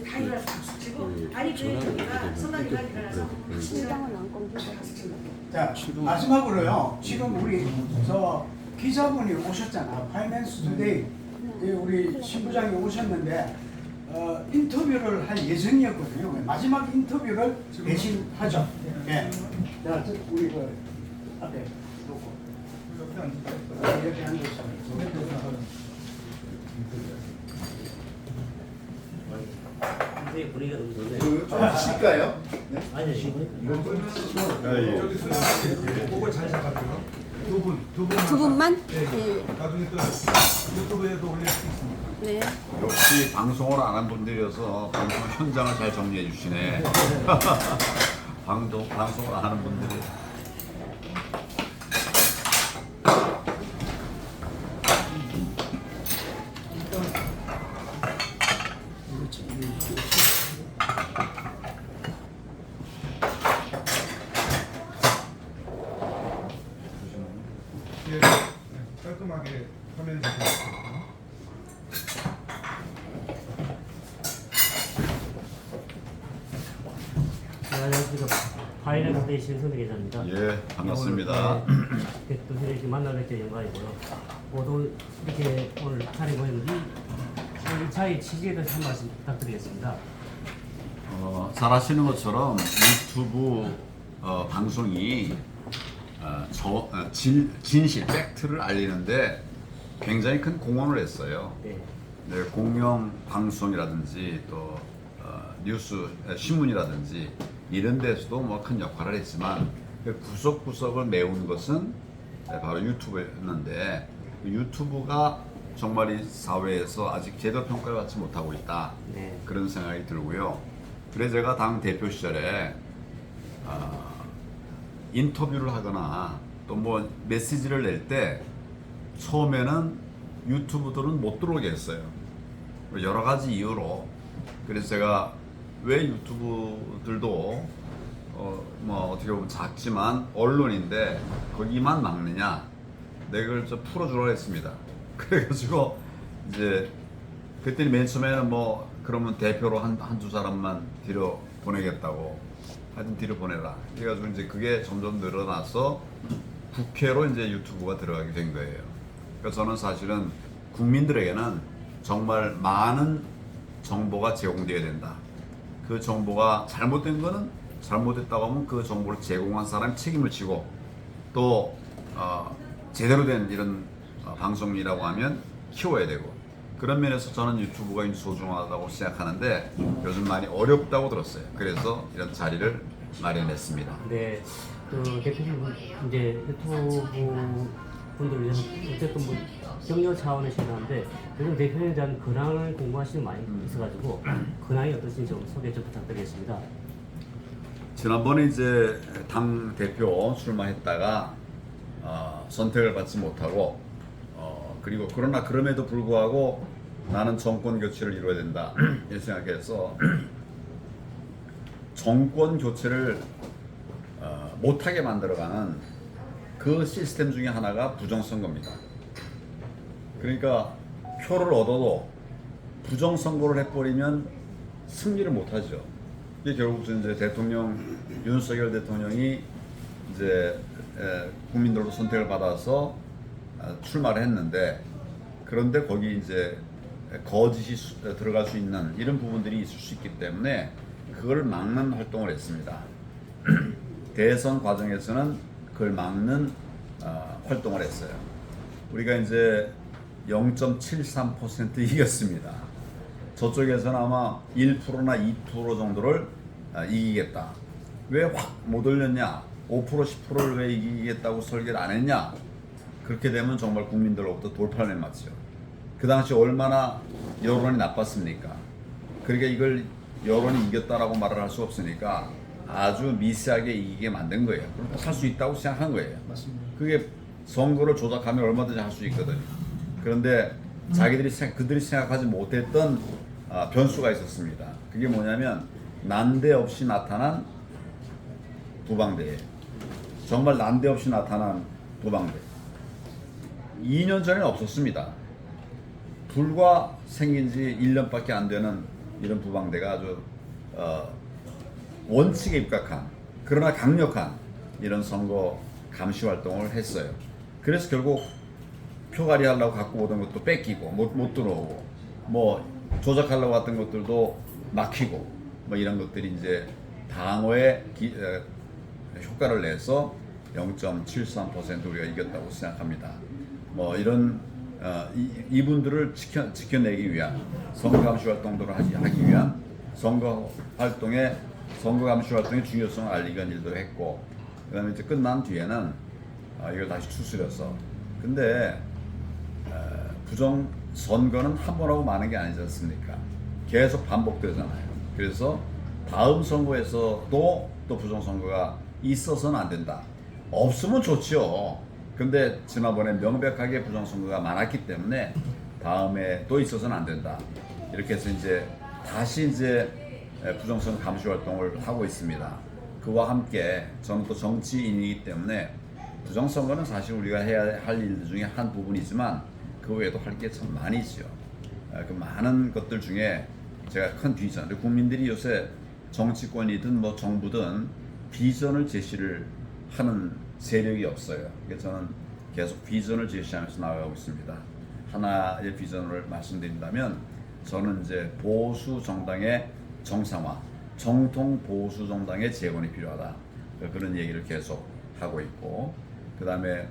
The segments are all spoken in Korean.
다 일어나서 박수 치고 아니 그 저기가 선관위가 일어나서 신당은 안 꼼지고. 자, 마지막으로요. 지금 우리 저 기자분이 오셨잖아. 파이낸스 투데이 우리 신부장이 오셨는데 인터뷰를 할 예정이었거든요. 마지막 인터뷰를 대신하죠. 예. 자, 우리 그 앞에 놓고 이렇게 앉으시면. 굉장히 분위기가 너무 좋네요. 좀 쉴까요? 아니요, 지금 그거 잘 잡았고요. 두 분만? 네. 네. 나중에 또 유튜브에도 올릴 수 있습니다. 네. 역시 방송을 안 한 분들이어서 방송 현장을 잘 정리해 주시네. 방송을 안 하는 분들이. 예, 깔끔하게 화면을 잡혔습니다. 안녕하십니까. 파이낸스 데이 신선대 기자입니다. 예, 반갑습니다. 네, 또 이렇게 만나뵙게 영광이고요. 모두 이렇게 오늘 자리 모였는데 이 차의 취지에 대해서 한 말씀 부탁드리겠습니다. 잘 아시는 것처럼 유튜브 방송이 진실, 팩트를 알리는데 굉장히 큰 공헌을 했어요. 네. 네, 공영 방송이라든지 또 뉴스 신문이라든지 이런 데서도 뭐 큰 역할을 했지만 그 구석구석을 메운 것은 바로 유튜브였는데 유튜브가 정말 이 사회에서 아직 제대로 평가를 받지 못하고 있다. 네. 그런 생각이 들고요. 그래서 제가 당 대표 시절에 인터뷰를 하거나 또 뭐 메시지를 낼 때 처음에는 유튜브들은 못 들어오게 했어요. 여러 가지 이유로. 그래서 제가 왜 유튜브들도 뭐 어떻게 보면 작지만 언론인데 거기만 막느냐, 내가 그걸 좀 풀어주라고 했습니다. 그래가지고 이제 그때는 맨 처음에는 뭐 그러면 대표로 한두 사람만 뒤로 보내겠다고, 하여튼 뒤로 보내라. 그래가지고 이제 그게 점점 늘어나서 국회로 이제 유튜브가 들어가게 된 거예요. 그래서 저는 사실은 국민들에게는 정말 많은 정보가 제공되어야 된다. 그 정보가 잘못된 거는 잘못됐다고 하면 그 정보를 제공한 사람이 책임을 지고, 또 제대로 된 이런 방송이라고 하면 키워야 되고, 그런 면에서 저는 유튜브가 소중하다고 생각하는데 요즘 많이 어렵다고 들었어요. 그래서 이런 자리를 마련했습니다. 네. 그 대표님 이제 유튜브 분들 위해서 어쨌든 뭐 격려 차원에서 하는데 요즘 대표에 대한 근황을 공부하시는 많이 있어가지고 근황이 어떠신지 좀 소개 좀 부탁드리겠습니다. 지난번에 이제 당 대표 출마했다가 선택을 받지 못하고 그리고 그러나 그럼에도 불구하고 나는 정권 교체를 이루어야 된다 이렇게 생각해서 정권 교체를 못하게 만들어가는 그 시스템 중에 하나가 부정선거입니다. 그러니까 표를 얻어도 부정선거를 해버리면 승리를 못하죠. 이게 결국 이제 윤석열 대통령이 이제 국민들로 선택을 받아서 출마를 했는데, 그런데 거기 이제 거짓이 들어갈 수 있는 이런 부분들이 있을 수 있기 때문에 그걸 막는 활동을 했습니다. 대선 과정에서는 그걸 막는 활동을 했어요. 우리가 이제 0.73% 이겼습니다. 저쪽에서는 아마 1%나 2% 정도를 이기겠다. 왜 확 못 올렸냐? 5%, 10%를 왜 이기겠다고 설계를 안 했냐? 그렇게 되면 정말 국민들로부터 돌판을 맞죠. 그 당시 얼마나 여론이 나빴습니까? 그러니까 이걸 여론이 이겼다라고 말을 할 수 없으니까 아주 미세하게 이기게 만든 거예요. 그렇게 할 수 있다고 생각한 거예요. 맞습니다. 그게 선거를 조작하면 얼마든지 할 수 있거든요. 그런데 그들이 생각하지 못했던 변수가 있었습니다. 그게 뭐냐면 난데없이 나타난 도방대예요. 정말 난데없이 나타난 도방대. 2년 전에는 없었습니다. 불과 생긴 지 1년밖에 안 되는 이런 부방대가 아주 원칙에 입각한 그러나 강력한 이런 선거 감시 활동을 했어요. 그래서 결국 표가리 하려고 갖고 오던 것도 뺏기고 못 들어오고 뭐 조작하려고 했던 것들도 막히고 뭐 이런 것들이 이제 방어에 효과를 내서 0.73% 우리가 이겼다고 생각합니다. 뭐 이런 이분들을 지켜내기 위한 선거 감시 활동들을 하기 위한 선거 감시 활동의 중요성을 알리기 위한 일도 했고, 그다음에 이제 끝난 뒤에는 이걸 다시 추스려서 근데 부정 선거는 한 번 하고 마는 게 아니지 않습니까? 계속 반복되잖아요. 그래서 다음 선거에서도 또 부정 선거가 있어서는 안 된다. 없으면 좋지요. 근데 지난번에 명백하게 부정 선거가 많았기 때문에 다음에 또 있어서는 안 된다. 이렇게 해서 이제 다시 이제 부정 선거 감시 활동을 하고 있습니다. 그와 함께 저는 또 정치인이기 때문에 부정 선거는 사실 우리가 해야 할 일들 중에 한 부분이지만 그 외에도 할 게 참 많이 있죠. 그 많은 것들 중에 제가 큰 비전, 국민들이 요새 정치권이든 뭐 정부든 비전을 제시를 하는 세력이 없어요. 그래서 저는 계속 비전을 제시하면서 나아가고 있습니다. 하나의 비전을 말씀드린다면 저는 이제 보수 정당의 정상화, 정통 보수 정당의 재건이 필요하다. 그런 얘기를 계속 하고 있고, 그 다음에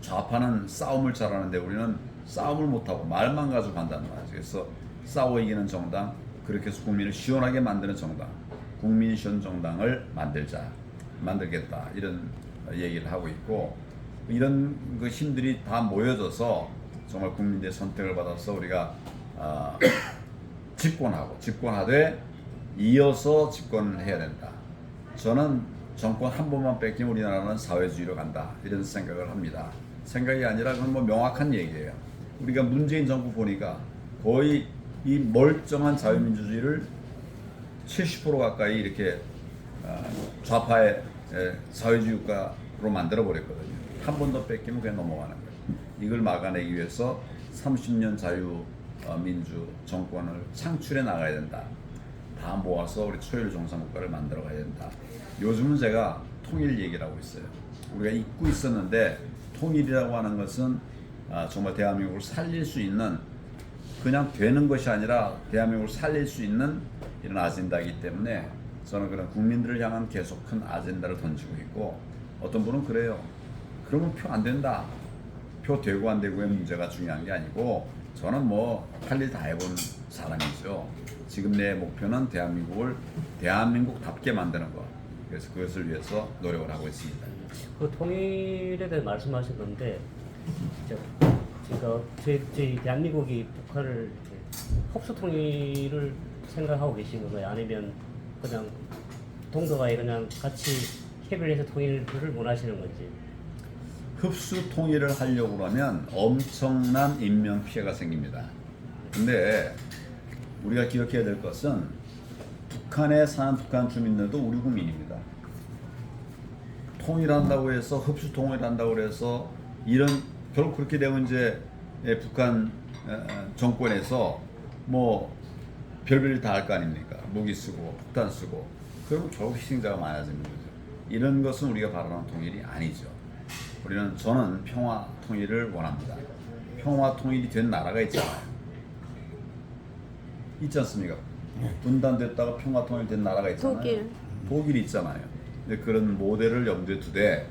좌파는 싸움을 잘하는데 우리는 싸움을 못하고 말만 가지고 간다는 말이죠. 그래서 싸워 이기는 정당, 그렇게 해서 국민을 시원하게 만드는 정당, 국민 시원 정당을 만들겠다 이런 얘기를 하고 있고, 이런 그 힘들이 다 모여져서 정말 국민들의 선택을 받아서 우리가 집권하되 이어서 집권을 해야 된다. 저는 정권 한 번만 뺏기면 우리나라는 사회주의로 간다 이런 생각을 합니다. 생각이 아니라 그건 뭐 명확한 얘기예요. 우리가 문재인 정부 보니까 거의 이 멀쩡한 자유민주주의를 70% 가까이 이렇게 좌파의 사회주의 국가로 만들어 버렸거든요. 한 번 더 뺏기면 그냥 넘어가는 거예요. 이걸 막아내기 위해서 30년 자유민주 정권을 창출해 나가야 된다. 다 모아서 우리 초일 정상국가를 만들어 가야 된다. 요즘은 제가 통일 얘기를 하고 있어요. 우리가 잊고 있었는데 통일이라고 하는 것은 정말 대한민국을 살릴 수 있는, 그냥 되는 것이 아니라 대한민국을 살릴 수 있는 이런 아젠다이기 때문에 저는 그런 국민들을 향한 계속 큰 아젠다를 던지고 있고, 어떤 분은 그래요. 그러면 표 안 된다. 표 되고 안 되고의 문제가 중요한 게 아니고, 저는 뭐 할 일 다 해본 사람이죠. 지금 내 목표는 대한민국을 대한민국답게 만드는 것. 그래서 그것을 위해서 노력을 하고 있습니다. 그 통일에 대해 말씀하신 건데, 저희 대한민국이 북한을 흡수 통일을 생각하고 계신 건가요? 아니면 그냥 동북아에 그냥 같이 협의를 해서 통일을 원하시는 건지? 흡수 통일을 하려고 그러면 엄청난 인명 피해가 생깁니다. 근데 우리가 기억해야 될 것은 북한에 사는 북한 주민들도 우리 국민입니다. 통일한다고 해서 흡수 통일한다고 해서 이런 결국 그렇게 되면 이제 북한 정권에서 뭐 별별 다 할 거 아닙니까? 무기 쓰고 폭탄 쓰고 그러면 결국 희생자가 많아지는 거죠. 이런 것은 우리가 바라는 통일이 아니죠. 저는 평화 통일을 원합니다. 평화 통일이 된 나라가 있잖아요. 있지 않습니까? 분단됐다가 평화 통일된 나라가 있잖아요. 독일이 있잖아요. 근데 그런 모델을 염두에 두되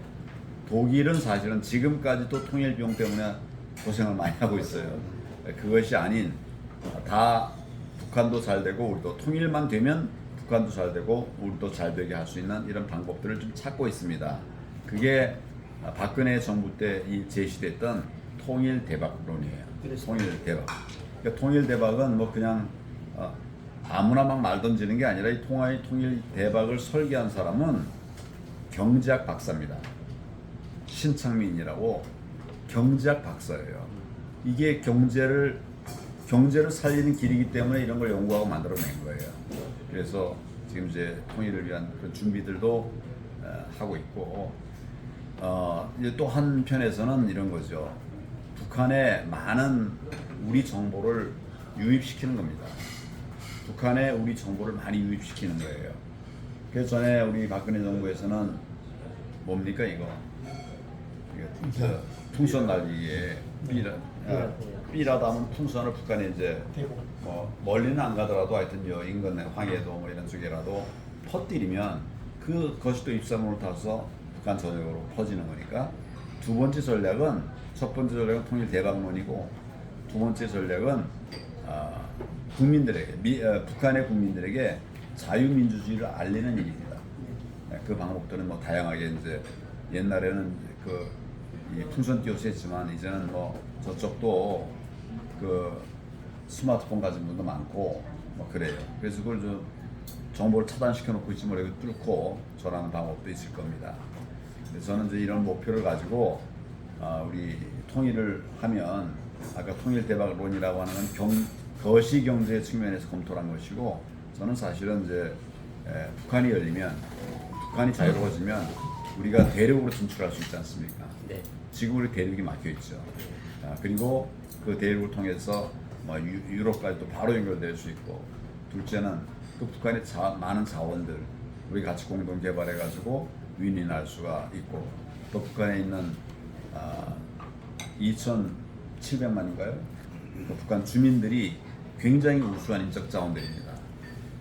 독일은 사실은 지금까지도 통일 비용 때문에 고생을 많이 하고 있어요. 그것이 아닌 다 북한도 잘 되고 우리도 통일만 되면 북한도 잘 되고 우리도 잘 되게 할 수 있는 이런 방법들을 좀 찾고 있습니다. 그게 박근혜 정부 때 제시됐던 통일 대박론이에요. 통일 대박. 그러니까 통일 대박은 뭐 그냥 아무나 막 말 던지는 게 아니라 이 통일 대박을 설계한 사람은 경제학 박사입니다. 신창민이라고 경제학 박사예요. 이게 경제를 살리는 길이기 때문에 이런 걸 연구하고 만들어낸 거예요. 그래서 지금 이제 통일을 위한 그런 준비들도 하고 있고, 이제 또 한편에서는 이런 거죠. 북한에 많은 우리 정보를 유입시키는 겁니다. 북한에 우리 정보를 많이 유입시키는 거예요. 그래서 전에 우리 박근혜 정부에서는 뭡니까 이거 풍선 날리기에 삐라다면 풍선을 북한에 이제 뭐 멀리는 안 가더라도 하여튼 인근 황해도 뭐 이런 쪽이라도 퍼뜨리면 그것이 또 입산물로 타서 북한 전역으로 퍼지는 거니까 두 번째 전략은 첫 번째 전략은 통일 대박론이고 두 번째 전략은 국민들에게 북한의 국민들에게 자유민주주의를 알리는 일입니다. 그 방법들은 뭐 다양하게 이제 옛날에는 이 풍선 띄워서 했지만 이제는 뭐 저쪽도 그 스마트폰 가진 분도 많고 뭐 그래요. 그래서 그걸 좀 정보를 차단시켜 놓고 있지 말고 뚫고 전하는 방법도 있을 겁니다. 근데 저는 이제 이런 목표를 가지고 우리 통일을 하면 아까 통일 대박론이라고 하는 건 거시 경제 측면에서 검토를 한 것이고 저는 사실은 이제 북한이 열리면 북한이 자유로워지면 우리가 대륙으로 진출할 수 있지 않습니까? 네. 지금 우리 대륙이 막혀 있죠. 그리고 그 대륙을 통해서 뭐 유럽까지도 바로 연결될 수 있고 둘째는 그 북한의 많은 자원들 우리 같이 공동 개발해 가지고 윈윈할 수가 있고 또 북한에 있는 2,700만인가요? 그 북한 주민들이 굉장히 우수한 인적 자원들입니다.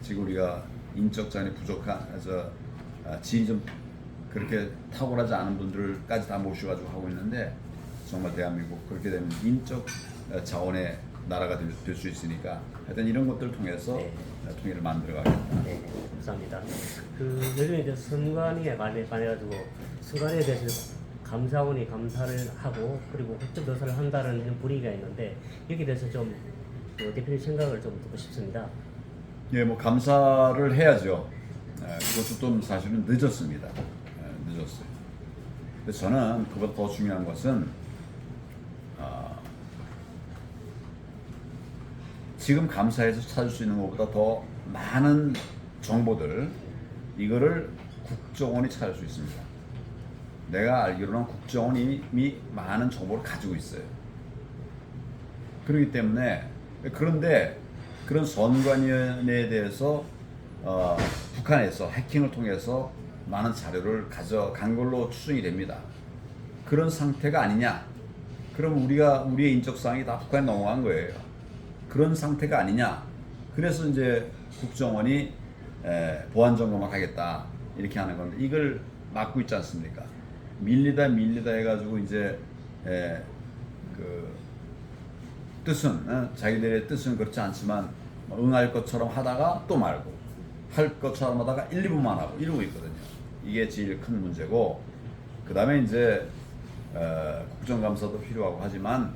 지금 우리가 인적 자원이 부족한 지위 좀 그렇게 탁월하지 않은 분들까지 다 모셔가지고 하고 있는데 정말 대한민국 그렇게 되면 인적 자원의 나라가 될 수 있으니까 하여튼 이런 것들을 통해서 네. 통일을 만들어가겠다. 네, 감사합니다. 요즘에 이제 선관위에 관해가지고 선관위에 대해서 감사원이 감사를 하고 그리고 국정 조사를 한다는 이런 분위기가 있는데 여기에 대해서 좀 대표님 생각을 좀 듣고 싶습니다. 예, 뭐 감사를 해야죠. 그것도 좀 사실은 늦었습니다. 늦었어요. 근데 저는 그보다 더 중요한 것은 지금 감사에서 찾을 수 있는 것보다 더 많은 정보들 이거를 국정원이 찾을 수 있습니다. 내가 알기로는 국정원이 이미 많은 정보를 가지고 있어요. 그렇기 때문에 그런데 그런 선관위원회에 대해서 북한에서 해킹을 통해서 많은 자료를 가져간 걸로 추정이 됩니다. 그런 상태가 아니냐? 그럼 우리의 인적사항이 다 북한에 넘어간 거예요. 그런 상태가 아니냐? 그래서 이제 국정원이 보안 점검을 하겠다 이렇게 하는 건데 이걸 막고 있지 않습니까? 밀리다 해가지고 이제 그 뜻은 자기들의 뜻은 그렇지 않지만 응할 것처럼 하다가 또 말고 할 것처럼 하다가 1, 2분만 하고 이러고 있거든요. 이게 제일 큰 문제고 그 다음에 이제 국정감사도 필요하고 하지만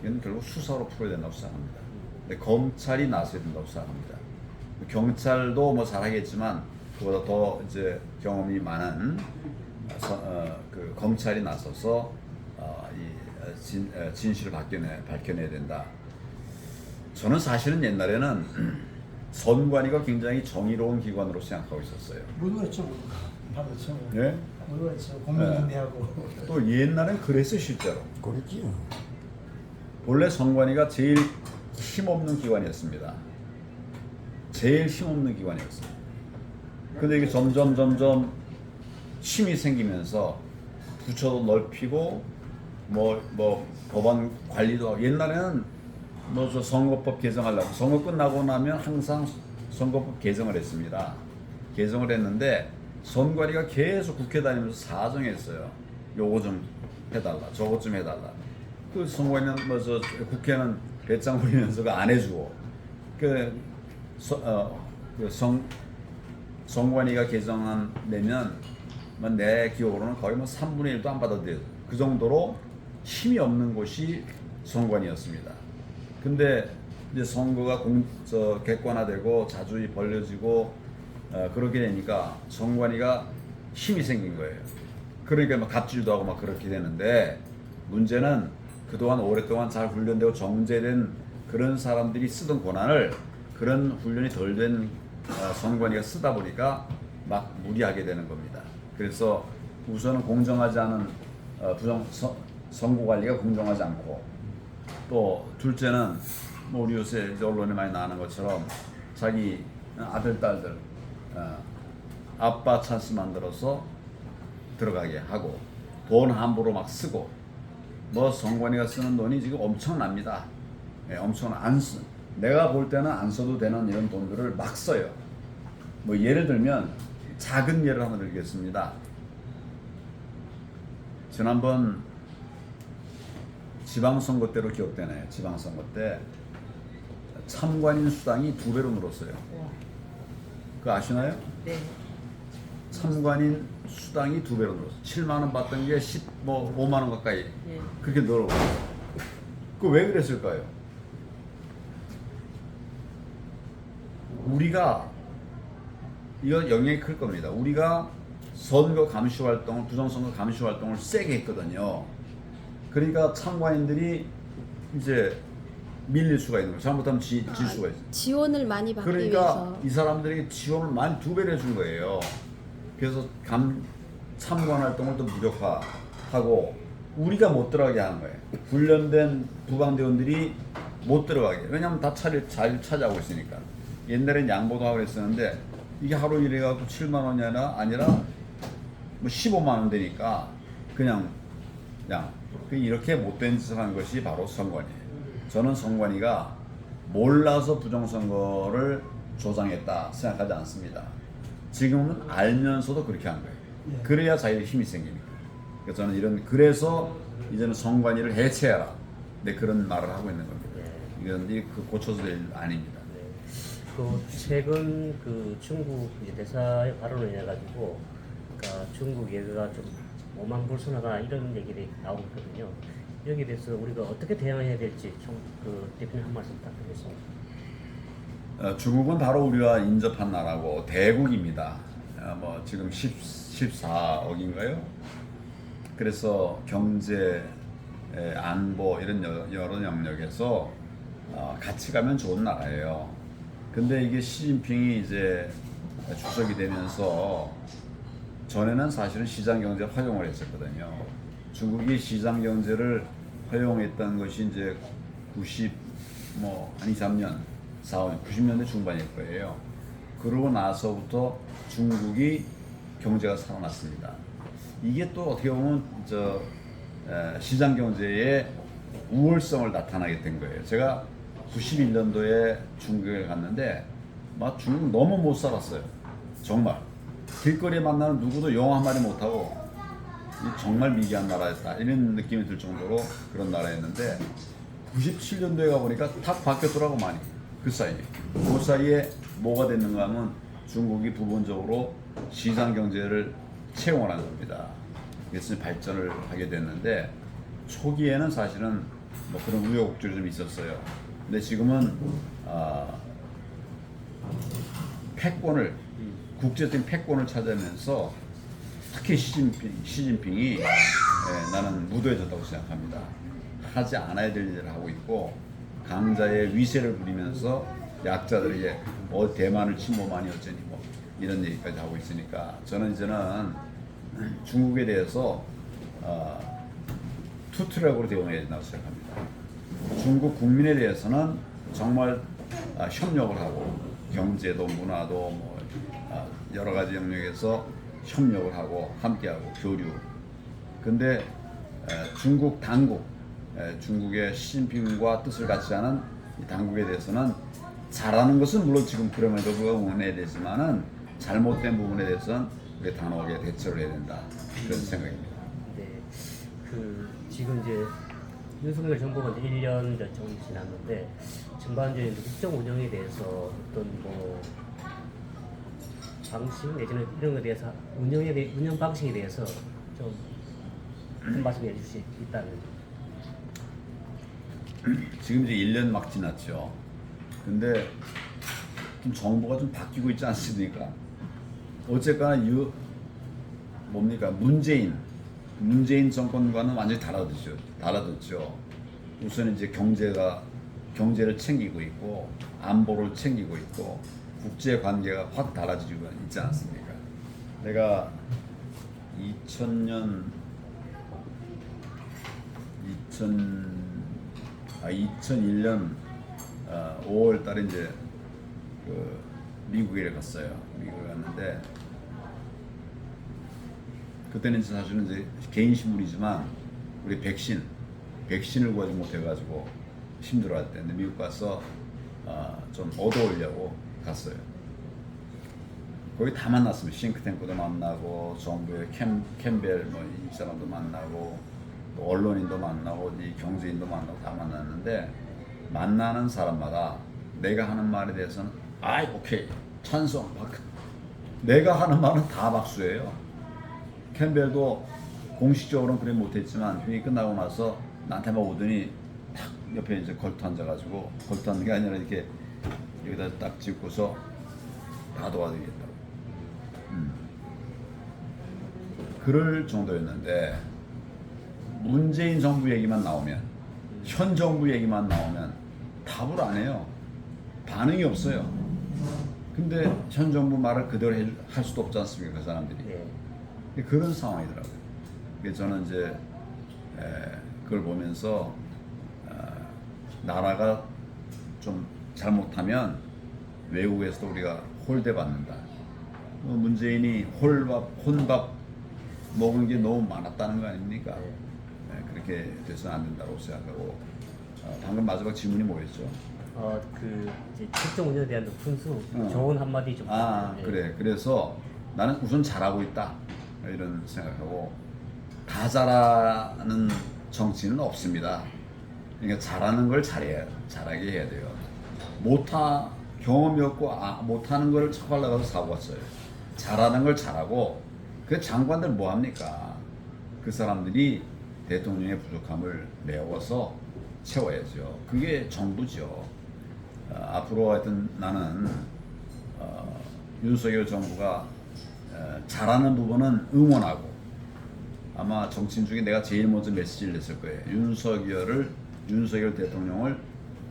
이건 결국 수사로 풀어야 된다고 생각합니다. 근데 검찰이 나서야 된다고 생각합니다. 경찰도 뭐 잘하겠지만 그보다 더 이제 경험이 많은 그 검찰이 나서서 이 진실을 밝혀내야 된다. 저는 사실은 옛날에는 선관위가 굉장히 정의로운 기관으로 생각하고 있었어요. 물그랬죠. 받았죠. 예? 물그랬죠. 공명연대하고. 또 옛날엔 그랬어요 실제로. 그렇지요. 원래 선관위가 제일 힘없는 기관이었습니다. 제일 힘없는 기관이었어요. 근데 이게 점점 힘이 생기면서 부처도 넓히고 뭐 법안 관리도 하고 옛날에는 뭐 저 선거법 개정하려고 선거 끝나고 나면 항상 선거법 개정을 했습니다. 개정을 했는데 선관위가 계속 국회 다니면서 사정했어요. 요거 좀 해달라, 저거 좀 해달라. 그 선관위는 뭐 저 국회는 배짱 부리면서가 안 해주고 선관위가 개정안 내면 내 기억으로는 거의 뭐 3분의 1도 안 받아들여요. 그 정도로 힘이 없는 곳이 선관위였습니다. 근데 이제 선거가 객관화되고 자주이 벌려지고 그렇게 되니까 선관위가 힘이 생긴 거예요. 그러니까 막 갑질도 하고 막 그렇게 되는데 문제는 그동안 오랫동안 잘 훈련되고 정제된 그런 사람들이 쓰던 권한을 그런 훈련이 덜 된 선관위가 쓰다 보니까 막 무리하게 되는 겁니다. 그래서 우선은 공정하지 않은 선거 관리가 공정하지 않고 또 둘째는 뭐 우리 요새 이제 언론에 많이 나오는 것처럼 자기 아들 딸들 아빠 찬스 만들어서 들어가게 하고 돈 함부로 막 쓰고 뭐 성관이가 쓰는 돈이 지금 엄청납니다. 예, 엄청 안 쓰. 내가 볼 때는 안 써도 되는 이런 돈들을 막 써요. 뭐 예를 들면 작은 예를 한번 들겠습니다. 지난번 지방선거 때로 기억되네요. 지방선거 때 참관인 수당이 2배로 늘었어요. 그거 아시나요? 네. 참관인 수당이 2배로 늘었어요. 7만 원 받던 게 5만 원 가까이 네. 그렇게 늘어버렸어요. 그 왜 그랬을까요? 우리가 이거 영향이 클 겁니다. 우리가 선거 감시 활동을 부정선거 감시 활동을 세게 했거든요. 그러니까 참관인들이 이제 밀릴 수가 있는 거예요. 잘못하면 질 수가 있어요. 지원을 많이 받기 그러니까 위해서. 이 사람들에게 지원을 많이 2배를 해준 거예요. 그래서 참관 활동을 또 무력화하고 우리가 못 들어가게 하는 거예요. 훈련된 부방대원들이 못 들어가게. 왜냐하면 다 잘 차지하고 있으니까. 옛날엔 양보도 하고 그랬었는데 이게 하루 일해 갖고 7만 원이 아니라 뭐 15만 원 되니까 그냥 이렇게 못된 짓을 하는 것이 바로 선관위예요. 저는 선관위가 몰라서 부정선거를 조장했다 생각하지 않습니다. 지금은 알면서도 그렇게 한 거예요. 그래야 자기의 힘이 생기니까. 그래서 저는 그래서 이제는 선관위를 해체해라. 네, 그런 말을 하고 있는 겁니다. 이건 그 고쳐서 될 일 아닙니다. 그 최근 그 중국 이제 대사의 발언을 인해 가지고 그러니까 중국 예가 좀 오만불순하다 이런 얘기들이 나오고 있거든요. 여기에 대해서 우리가 어떻게 대응해야 될지 그 대표님 한 말씀 부탁드리겠습니다. 중국은 바로 우리가 인접한 나라고 대국입니다. 뭐 지금 14억인가요? 그래서 경제, 안보 이런 여러 영역에서 같이 가면 좋은 나라예요. 근데 이게 시진핑이 이제 주석이 되면서 전에는 사실은 시장 경제 활용을 했었거든요. 중국이 시장 경제를 활용했던 것이 이제 93년, 4년, 90년대 중반일 거예요. 그러고 나서부터 중국이 경제가 살아났습니다. 이게 또 어떻게 보면 시장 경제의 우월성을 나타나게 된 거예요. 제가 91년도에 중국에 갔는데 막 중국 너무 못 살았어요. 정말 길거리에 만나는 누구도 영어 한마디 못하고 정말 미개한 나라였다 이런 느낌이 들 정도로 그런 나라였는데 97년도에 가보니까 탁 바뀌었더라고 많이. 그 사이에 뭐가 됐는가 하면 중국이 부분적으로 시장 경제를 채용을 한 겁니다. 그래서 발전을 하게 됐는데 초기에는 사실은 뭐 그런 우여곡절이 좀 있었어요. 근데 지금은 국제적인 패권을 찾아내면서 특히 시진핑이 나는 무도해졌다고 생각합니다. 하지 않아야 될 일을 하고 있고 강자의 위세를 부리면서 약자들에게 대만을 침범하니 어쩌니 뭐 이런 얘기까지 하고 있으니까 저는 이제는 중국에 대해서 투트랙으로 대응해야 된다고 생각합니다. 중국 국민에 대해서는 정말 협력을 하고 경제도 문화도 뭐 여러 가지 영역에서 협력을 하고 함께하고 교류. 근데 중국 당국, 중국의 시진핑과 뜻을 같이 하는 이 당국에 대해서는 잘하는 것은 물론 지금 그럼에도 불구하고 응원해야 되지만은 잘못된 부분에 대해서는 우리 단호하게 대처를 해야 된다 그런 생각입니다. 네, 지금 이제 윤석열 정부가 이제 1년 정도 지났는데 전반적인 국정 운영에 대해서 어떤 뭐 방식 내지는 이런 것에 대해서 운영 방식에 대해서 좀 말씀해 주실 수 있다면. 지금 이제 1년 막 지났죠. 근데 좀 정부가 좀 바뀌고 있지 않습니까? 어쨌거나 문재인 정권과는 완전히 달라졌죠. 우선 이제 경제를 챙기고 있고 안보를 챙기고 있고 국제 관계가 확 달라지고 있지 않습니까? 내가 2001년 5월 달에 이제 그 미국에 갔어요. 미국에 갔는데 그때는 사실은 이제 개인 신문이지만 우리 백신을 구하지 못해가지고 힘들어할 때인데 미국 가서 좀 얻어오려고 갔어요. 거기 다 만났습니다. 싱크탱크도 만나고 정부의 캠벨 뭐 이 사람도 만나고 또 언론인도 만나고 이 경제인도 만나고 다 만났는데 만나는 사람마다 내가 하는 말에 대해서는 아이 오케이 찬성 내가 하는 말은 다 박수예요. 캠벨도 공식적으로는 그래 못했지만 회의 끝나고 나서 나한테만 오더니 탁 옆에 이제 걸터 앉아가지고 걸터 앉는 게 아니라 이렇게 여기다 딱 짚고서 다 도와드리겠다고. 그럴 정도였는데 문재인 정부 얘기만 나오면 현 정부 얘기만 나오면 답을 안 해요. 반응이 없어요. 근데 현 정부 말을 그대로 할 수도 없지 않습니까? 그 사람들이. 네. 그런 상황이더라고요. 그래서 저는 이제 그걸 보면서 나라가 좀 잘못하면 외국에서도 우리가 홀대받는다. 문재인이 혼밥 먹은 게 너무 많았다는 거 아닙니까? 그렇게 돼서는 안 된다고 생각하고 방금 마지막 질문이 뭐였죠? 그 이제 특정 운영에 대한 훈수 좋은 한마디 좀. 네. 그래. 그래서 나는 우선 잘하고 있다 이런 생각하고 다 잘하는 정치는 없습니다. 그러니까 잘하는 걸 잘하게 해야 돼요. 경험이 없고 못하는 걸 자꾸 하려고 사고 왔어요. 잘하는 걸 잘하고 그 장관들 뭐 합니까? 그 사람들이 대통령의 부족함을 메워서 채워야죠. 그게 정부죠. 앞으로 하여튼 나는 윤석열 정부가 잘하는 부분은 응원하고 아마 정치인 중에 내가 제일 먼저 메시지를 냈을 거예요. 윤석열 대통령을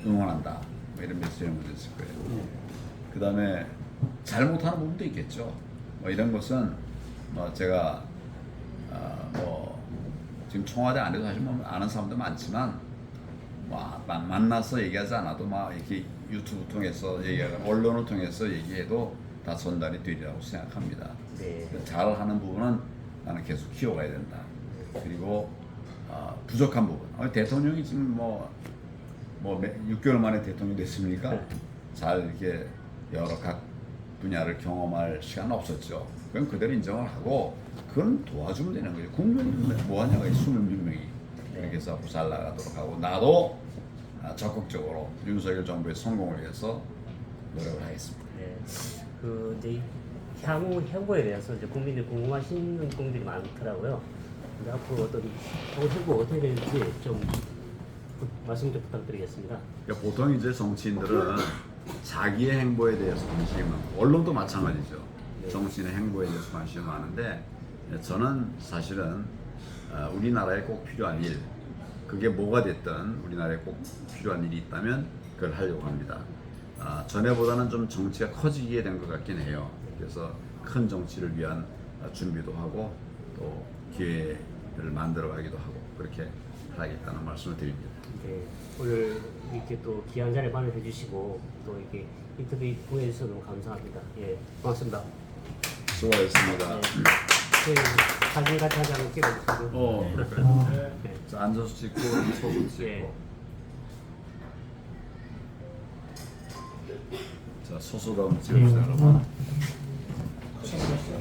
응원한다. 뭐 이런 메시지를 먼저 냈을 거예요. 그 다음에 잘못하는 부분도 있겠죠. 뭐 이런 것은 뭐 제가 뭐 지금 청와대 안에도 사실 뭐 아는 사람도 많지만 뭐 만나서 얘기하지 않아도 막 이렇게 유튜브 통해서 얘기하고 언론을 통해서 얘기해도 다 전달이 되리라고 생각합니다. 네. 잘하는 부분은 나는 계속 키워가야 된다. 그리고 부족한 부분. 대통령이 지금 뭐 6개월 만에 대통령이 됐습니까? 잘 이렇게 여러 각 분야를 경험할 시간은 없었죠. 그건 그대로 인정을 하고 그건 도와주면 되는 거예요. 국민이 뭐하냐고 26명이 그렇게 해서 앞으로 잘 나가도록 하고 나도 적극적으로 윤석열 정부의 성공을 위해서 노력을 하겠습니다. 네. 그 이제 향후 행보에 대해서 이제 국민들이 궁금하시는 분들이 많더라고요. 근데 앞으로 어떤 행보 어떻게 될지 좀 말씀 좀 부탁드리겠습니다. 그러니까 보통 이제 정치인들은 자기의 행보에 대해서 관심이 많고 언론도 마찬가지죠. 네. 정치인의 행보에 대해서 관심이 많은데 저는 사실은 우리나라에 꼭 필요한 일 그게 뭐가 됐든 우리나라에 꼭 필요한 일이 있다면 그걸 하려고 합니다. 전에보다는 좀 정치가 커지게 된 것 같긴 해요. 그래서 큰 정치를 위한 준비도 하고 또 기회를 만들어가기도 하고 그렇게 하겠다는 말씀을 드립니다. 네. 오늘 이렇게 또 귀한 자리에 마련해 주시고 또 이렇게 인터뷰 보내주셔서 너무 감사합니다. 예, 고맙습니다. 수고하셨습니다. 네. 저희 사진 같이 하지 않을게 요 그럴까요? 자, 앉아서 찍고 서서 찍고. 예. 자, 서서도 한번 찍읍시다, 여러분.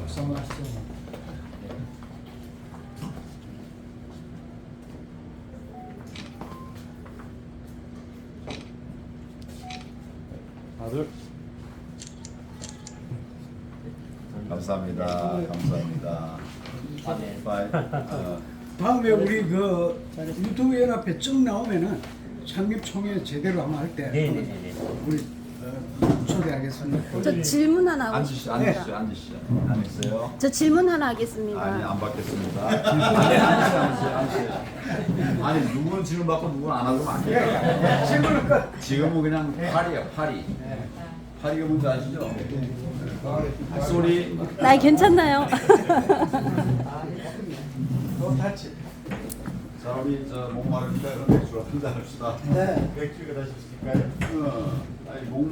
선물하시죠. 감사합니다. 감사합니다. 바이. 다음에 우리 그 유튜브 연합회 쭉 나오면은 창립총회 제대로 한번 할 때 네네네. 우리 초대하겠습니다. 저 질문 하나 하고 앉으시죠. 싶습니다. 앉으세요. 저 질문 하나 하겠습니다. 아니, 안 받겠습니다. 앉으세요. 아니, 누구는 질문 받고 누구는 안 하고 안 돼요. 질문은 끝. 지금은 그냥 팔이에요, 파리. 파리가 뭔지 아시죠? 소리. 나 괜찮나요? 자, 우리 목마르니까 맥주 한잔 합시다. 네. 맥주가 다시 시킬까요? 아니, 목마